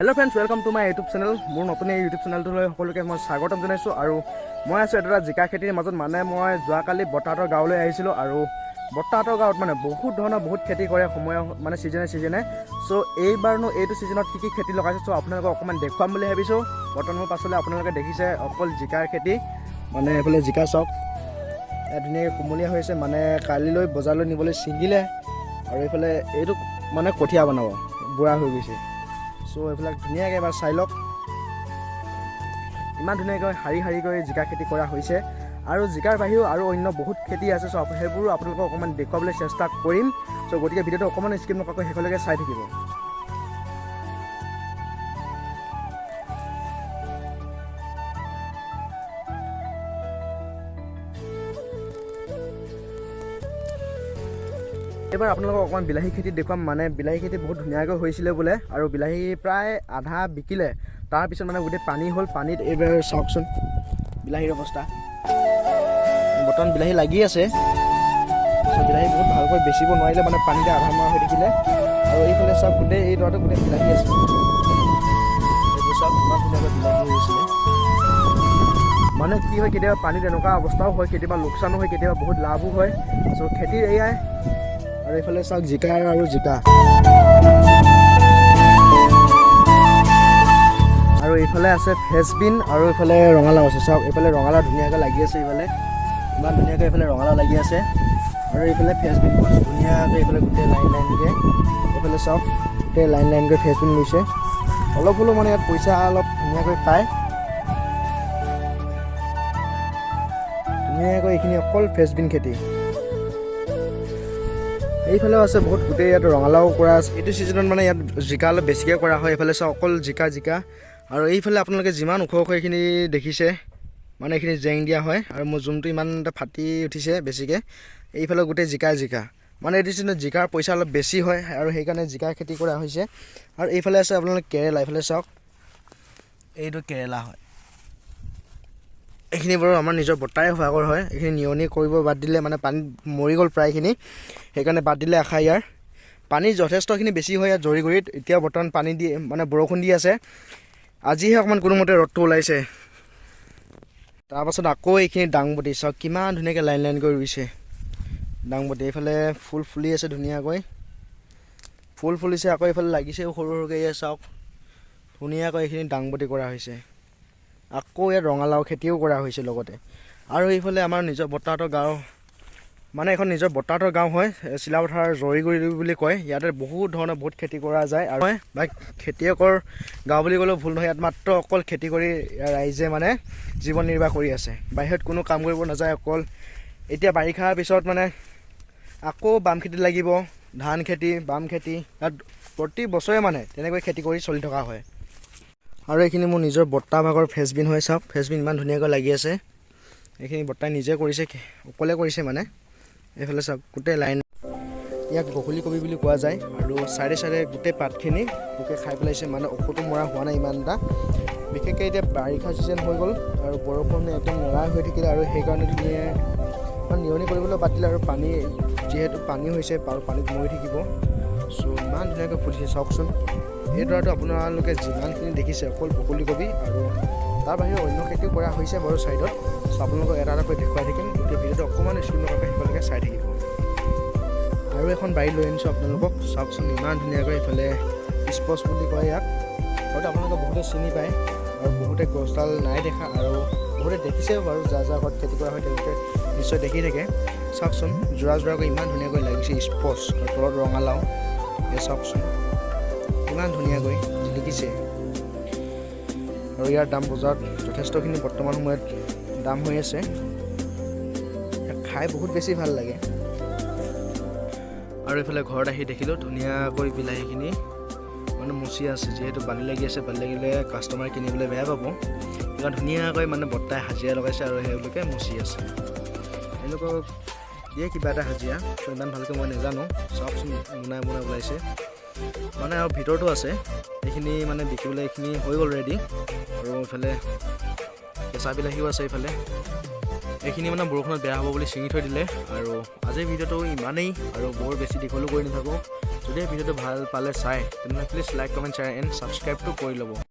Hello' friends, welcome to my YouTube channel. মোৰ নতুন এই ইউটিউব চেনেলটোলৈ সকলোকে মই স্বাগতম জনাইছোঁ। আৰু মই আছোঁ এটা জিকা খেতিৰ মাজত। মই যোৱাকালি বৰ্তাহঁতৰ গাঁৱলৈ আহিছিলোঁ আৰু বৰ্তাহঁতৰ গাঁৱত বহুত ধৰণৰ খেতি কৰে ছিজনে। চ' এইবাৰনো এইটো ছিজনত কি খেতি লগাইছে, চ' আপোনালোকক অকণমান দেখুৱাম বুলি ভাবিছোঁ। বৰ্তমান মোৰ পাছলৈ আপোনালোকে দেখিছে অকল জিকাৰ খেতি, এইফালে জিকা চাওক ধুনীয়াকৈ কুমলীয়া হৈ আছে। কালিলৈ বজাৰলৈ নিবলৈ ছিঙিলে আৰু এইফালে এইটো কঠীয়া বনাব বুঢ়া হৈ গৈছে। চ' এইবিলাক ধুনীয়াকৈ এবাৰ চাই লওক। ইমান ধুনীয়াকৈ শাৰী শাৰীকৈ জিকা খেতি কৰা হৈছে। আৰু জিকাৰ বাহিৰেও আৰু অন্য বহুত খেতি আছে, চ' সেইবোৰো আপোনালোকক অকণমান দেখুৱাবলৈ চেষ্টা কৰিম। চ' গতিকে ভিডিঅ'টো অকণমান স্কিপ নকৰাকৈ শেষলৈকে চাই থাকিব। এইবাৰ আপোনালোকক অকণমান বিলাহী খেতি দেখুৱাম। বিলাহী খেতি বহুত ধুনীয়াকৈ হৈছিলে বোলে, আৰু বিলাহী প্ৰায় আধা বিকিলে। তাৰপিছত গোটেই পানী হ'ল। পানীত এইবাৰ চাওকচোন বিলাহীৰ অৱস্থা। বৰ্তমান বিলাহী লাগি আছে, বিলাহী বহুত ভালকৈ বেচিব নোৱাৰিলে, পানীতে আধা মৰা হৈ থাকিলে। আৰু এইফালে চাওক গোটেই এই দৰাটো গোটেই বিলাহী আছে। এইবোৰ চাওক ইমান ধুনীয়াকৈ বিলাহী হৈ গৈছিলে। কি হয়, কেতিয়াবা পানীত এনেকুৱা অৱস্থাও হয়, কেতিয়াবা লোকচানো হয়, কেতিয়াবা বহুত লাভো হয়। চ' খেতিৰ এয়াই। আৰু এইফালে চাওক জিকা আৰু জিকা, আৰু এইফালে আছে ফ্ৰেঞ্চবিন, আৰু এইফালে ৰঙালাও আছে। চাওক এইফালে ৰঙালাও ধুনীয়াকৈ লাগি আছে। ইমান ধুনীয়াকৈ এইফালে ৰঙালাও লাগি আছে, আৰু এইফালে ফ্ৰেঞ্চবিন গছ ধুনীয়াকৈ এইফালে গোটেই লাইনকৈ। এইফালে চাওক গোটেই লাইনকৈ ফ্ৰেঞ্চবিন লৈছে। অলপ হ'লেও ইয়াত পইচা অলপ ধুনীয়াকৈ পায়। ধুনীয়াকৈ এইখিনি অকল ফ্ৰেঞ্চবিন খেতি। এইফালেও আছে বহুত, গোটেই ইয়াত ৰঙালাও কৰা আছে। এইটো ছিজনত ইয়াত জিকা অলপ বেছিকৈ কৰা হয়। এইফালে চাওক অকল জিকা। আৰু এইফালে আপোনালোকে যিমান ওখ এইখিনি দেখিছে, এইখিনি জেং দিয়া হয়, আৰু মোৰ জোনটো ইমান এটা ফাটি উঠিছে বেছিকৈ। এইফালে গোটেই জিকা। এইটো ছিজনত জিকাৰ পইচা অলপ বেছি হয়, আৰু সেইকাৰণে জিকাৰ খেতি কৰা হৈছে। আৰু এইফালে আছে আপোনালোকে কেৰেলা। এইফালে চাওক এইটো কেৰেলা হয়। এইখিনি বাৰু আমাৰ নিজৰ বৰ্তাই ভাগৰ হয়। এইখিনি নিয়নি কৰিব বাদ দিলে, পানীত মৰি গ'ল প্ৰায়খিনি, সেইকাৰণে বাদ দিলে আশা। ইয়াৰ পানী যথেষ্টখিনি বেছি হয় ইয়াত জৰিগুৰিত। এতিয়া বৰ্তমান পানী দি বৰষুণ দি আছে। আজিহে অকণমান কোনোমতে ৰ'দটো ওলাইছে। তাৰপাছত আকৌ এইখিনি দাংবডি চাওক কিমান ধুনীয়াকৈ লাইনকৈ ৰুইছে দাংবডি। এইফালে ফুল ফুলি আছে ধুনীয়াকৈ, ফুল ফুলিছে। আকৌ এইফালে লাগিছেও সৰু সৰুকৈ। চাওক ধুনীয়াকৈ এইখিনি দাংবডি কৰা হৈছে। আকৌ ইয়াত ৰঙালাও খেতিও কৰা হৈছে লগতে। আৰু এইফালে আমাৰ নিজৰ বৰ্তাহঁতৰ গাঁও, এখন নিজৰ বৰ্তাহঁতৰ গাঁও হয়, চিলাপথাৰ জৰিগুৰি বুলি কয়। ইয়াতে বহুত ধৰণৰ খেতি কৰা যায়। আৰু খেতিয়কৰ গাঁও বুলি ক'লেও ভুল নহয়। ইয়াত মাত্ৰ অকল খেতি কৰি ৰাইজে জীৱন নিৰ্বাহ কৰি আছে। বাহিৰত কোনো কাম কৰিব নাযায়। অকল এতিয়া বাৰিষাৰ পিছত আকৌ বাম খেতি লাগিব, ধান খেতি, বাম খেতি। ইয়াত প্ৰতি বছৰে তেনেকৈ খেতি কৰি চলি থকা হয়। আৰু এইখিনি মোৰ নিজৰ বৰ্তা ভাগৰ ফ্ৰেঞ্চবিন হয়। চাওক ফ্ৰেঞ্চবিন ইমান ধুনীয়াকৈ লাগি আছে। এইখিনি বৰ্তাই নিজে কৰিছে, অকলে কৰিছে। এইফালে চাওক গোটেই লাইন, ইয়াক বকলি কবি বুলি কোৱা যায়। আৰু চাইডে চাইডে গোটেই পাতখিনি পোকে খাই পেলাইছে। ঔষধো মৰা হোৱা নাই ইমান এটা। বিশেষকৈ এতিয়া বাৰিষা ছিজন হৈ গ'ল, আৰু বৰষুণ একদম নেৰা হৈ থাকিলে, আৰু সেইকাৰণে নিয়নি কৰিবলৈ বাদ দিলে। আৰু পানী যিহেতু পানী হৈছে, পানীত মৰি থাকিব। চ' ইমান ধুনীয়াকৈ ফুলিছে চাওকচোন। এই দৰাটো আপোনালোকে যিমানখিনি দেখিছে অকল বকলি কবি, আৰু তাৰ বাহিৰে অন্য খেতিও কৰা হৈছে বাৰু ছাইডত। চ' আপোনালোকক এটা এটাকৈ দেখুৱাই থাকিম। গোটেই ভিডিঅ'টো অকণমান স্ক্ৰীণ নকৰাকৈ শেষলৈকে চাই থাকিব। আৰু এখন বাৰী লৈ আনিছোঁ আপোনালোকক, চাওকচোন ইমান ধুনীয়াকৈ। এইফালে স্পচ বুলি কয় ইয়াক, হয়তো আপোনালোকে বহুতে চিনি পায়, আৰু বহুতে গছডাল নাই দেখা, আৰু বহুতে দেখিছেও বাৰু। যাৰ ঘৰত খেতি কৰা হয় তেওঁলোকে নিশ্চয় দেখি থাকে। চাওকচোন যোৰাকৈ ইমান ধুনীয়াকৈ লাগিছে স্পচ, আৰু তলত ৰঙালাও। চাওকচোন ইমান ধুনীয়াকৈ জিলিকিছে। আৰু ইয়াৰ দাম বজাৰত যথেষ্টখিনি বৰ্তমান সময়ত দাম হৈ আছে। খাই বহুত বেছি ভাল লাগে। আৰু এইফালে ঘৰত আহি দেখিলোঁ ধুনীয়াকৈ বিলাহীখিনি মুচি আছে। যিহেতু বালি লাগি আছে, বালি লাগিলে কাষ্টমাৰে কিনিবলৈ বেয়া পাব, সেইকাৰণে ধুনীয়াকৈ বৰ্তাই হাজিৰা লগাইছে, আৰু সেইবিলাকে মুচি আছে। এনেকুৱা দিয়ে কিবা এটা হাজিৰা, ইমান ভালকৈ মই নাজানো। চাওকচোন মোনাই ওলাইছে। আৰু ভিতৰতো আছে। এইখিনি বিকিবলৈ এইখিনি হৈ গ'ল ৰেডি। আৰু এইফালে কেঁচা বিলাহীও আছে। এইফালে এইখিনি বৰষুণত বেয়া হ'ব বুলি ছিঙি থৈ দিলে। আৰু আজিৰ ভিডিঅ'টো ইমানেই, আৰু বৰ বেছি দীঘলো কৰি নাথাকোঁ। যদি ভিডিঅ'টো ভাল পালে চাই তেনেহ'লে please like comment share and ছাবস্ক্ৰাইবটো কৰি ল'ব।